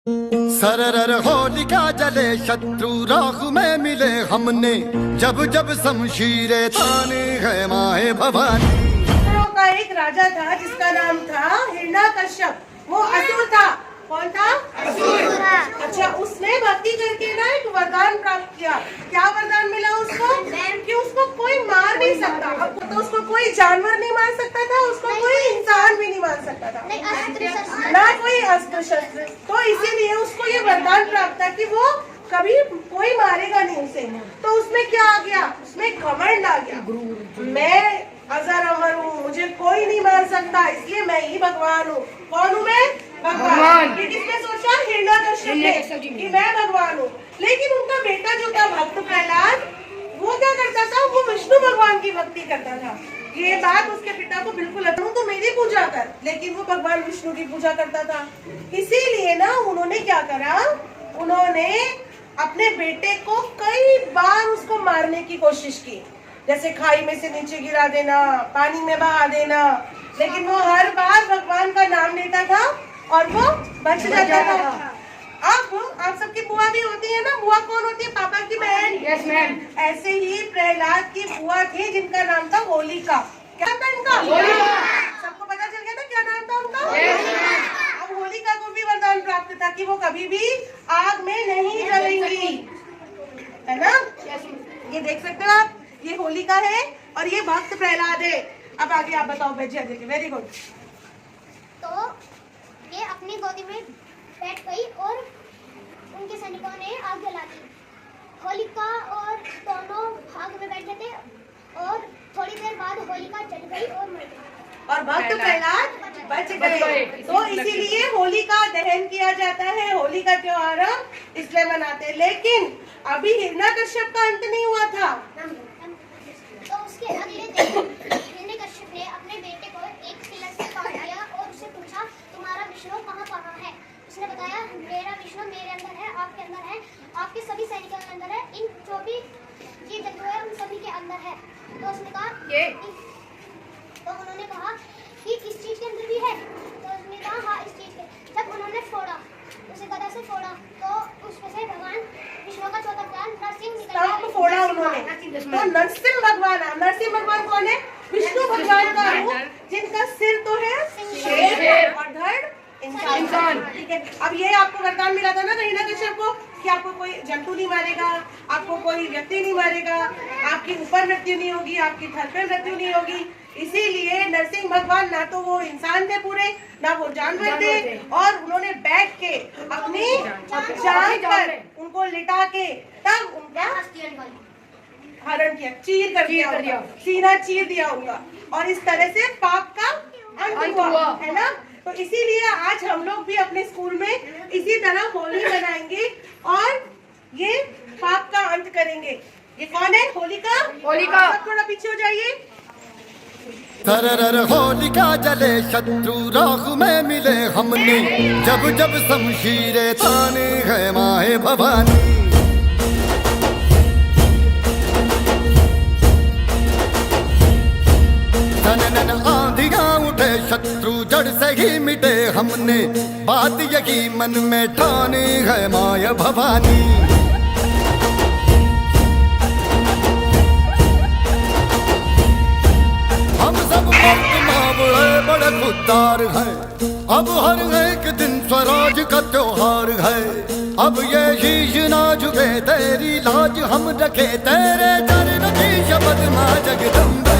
सरर होलिका जले शत्रु राह में मिले हमने, जब जब शमशीरें ताने है माए भवानी। का एक राजा था जिसका नाम था हिरण्यकश्यप। वो असुर था। कौन था? असुर। अच्छा, उसने भक्ति करके ना एक वरदान प्राप्त किया। क्या वरदान मिला उसको? कि उसको कोई मार नहीं सकता। अब तो उसको कोई जानवर नहीं मार सकता था, उसको कोई इंसान भी नहीं मार सकता था, ना कोई अस्त्र शस्त्र। तो इसीलिए उसको ये वरदान प्राप्त था कि वो कभी कोई मारेगा नहीं उसे। तो उसमें क्या आ गया? उसमें घमंड आ गया। मैं अजर अमर हूँ, मुझे कोई नहीं मार सकता, इसलिए मैं ही भगवान हूँ। कौन हूँ मैं? भगवान। ये किसने सोचा? हिरण्यकश्यप ने कि मैं भगवान हूँ। लेकिन उनका बेटा जो था भक्त प्रहलाद, वो क्या करता था? वो विष्णु भगवान की भक्ति करता था। ये बात उसके पिता को बिल्कुल अच्छा, तो मेरी पूजा कर, लेकिन वो भगवान विष्णु की पूजा करता था। इसीलिए ना उन्होंने क्या करा, उन्होंने अपने बेटे को कई बार उसको मारने की कोशिश की, जैसे खाई में से नीचे गिरा देना, पानी में बहा देना, लेकिन वो हर बार भगवान का नाम लेता था और वो बच जाता था। अब आप सबकी बुआ भी होती है ना? बुआ कौन होती है? पापा की बहन। Yes ma'am. ऐसे ही प्रहलाद की बुआ थी जिनका नाम था होलिका। क्या था इनका? सबको पता चल गया था क्या नाम था उनका? अब होलिका को भी वरदान प्राप्त था कि वो कभी भी आग में नहीं जलेंगी, है ना? ये देख सकते हो आप, ये होलिका है और ये भक्त प्रहलाद है। अब आगे आप बताओ बेजी। Very good. तो ये अपनी गोदी में बैठ गई और उनके सैनिकों ने आग जला दी। होलिका और दोनों भाग में बैठे थे और थोड़ी देर बाद होलिका जल गई और मर गई और भक्त प्रहलाद बच गए। तो इसीलिए होली का दहन किया जाता है, होली का त्योहार इसलिए मनाते हैं। लेकिन अभी हिरण्यकश्यप का अंत नहीं हुआ था। तो उसके अगले दिन हिरण्यकश्यप ने अपने बेटे को एक पिलर से काट दिया और उससे पूछा, तुम्हारा विष्णु कहाँ है? उसने बताया, मेरा विष्णु मेरे अंदर है, आपके अंदर है, आपके सभी सैनिकों के अंदर है, इन जो भी जीव जंतु है उन सभी के अंदर है। तो उसने कहा तो उन्होंने कहा कि इस चीज के अंदर भी है? तो उसने कहा हाँ, इस चीज के। जब उन्होंने फोड़ा, उसे गदा से फोड़ा, तो उसमें से भगवान विष्णु का चौथा अवतार नरसिंह निकला। फोड़ा उन्होंने तो नरसिंह भगवान। नरसिंह भगवान कौन है? विष्णु भगवान का रूप, जिनका सिर तो है शेर और धड़ इंसान। ठीक है। अब ये आपको वरदान मिला था ना हिरण्यकश्यप को कि आपको कोई जंतु नहीं मारेगा, आपको कोई व्यक्ति नहीं मारेगा, आपकी ऊपर मृत्यु नहीं होगी, आपकी धड़ पे मृत्यु नहीं होगी। इसीलिए नरसिंह भगवान ना तो वो इंसान थे पूरे, ना वो जानवर थे, और उन्होंने बैठ के अपनी जान पर उनको लिटा के तब उनका हरण किया, चीर कर दिया, सीना चीर दिया उनका, और इस तरह से पाप का अंत हुआ, है ना? तो इसीलिए आज हम लोग भी अपने स्कूल में इसी तरह होली मनाएंगे और ये पाप का अंत करेंगे। ये कौन है? होलिका। होलिका थोड़ा पीछे हो जाइए। सरर होलिका जले शत्रु राह में मिले हमने, जब जब शमशीरें ताने है माए भवानी। आंधियां उठे शत्रु जड़ से ही मिटे हमने, बात यही मन में ठाने है माया भवानी। हम सब मर्द मावड़े बड़े खुददार हैं, अब हर एक दिन स्वराज का त्योहार है। अब ये शीश ना झुके, तेरी लाज हम रखे, तेरे चरण की शपथ मां जगदम्बा।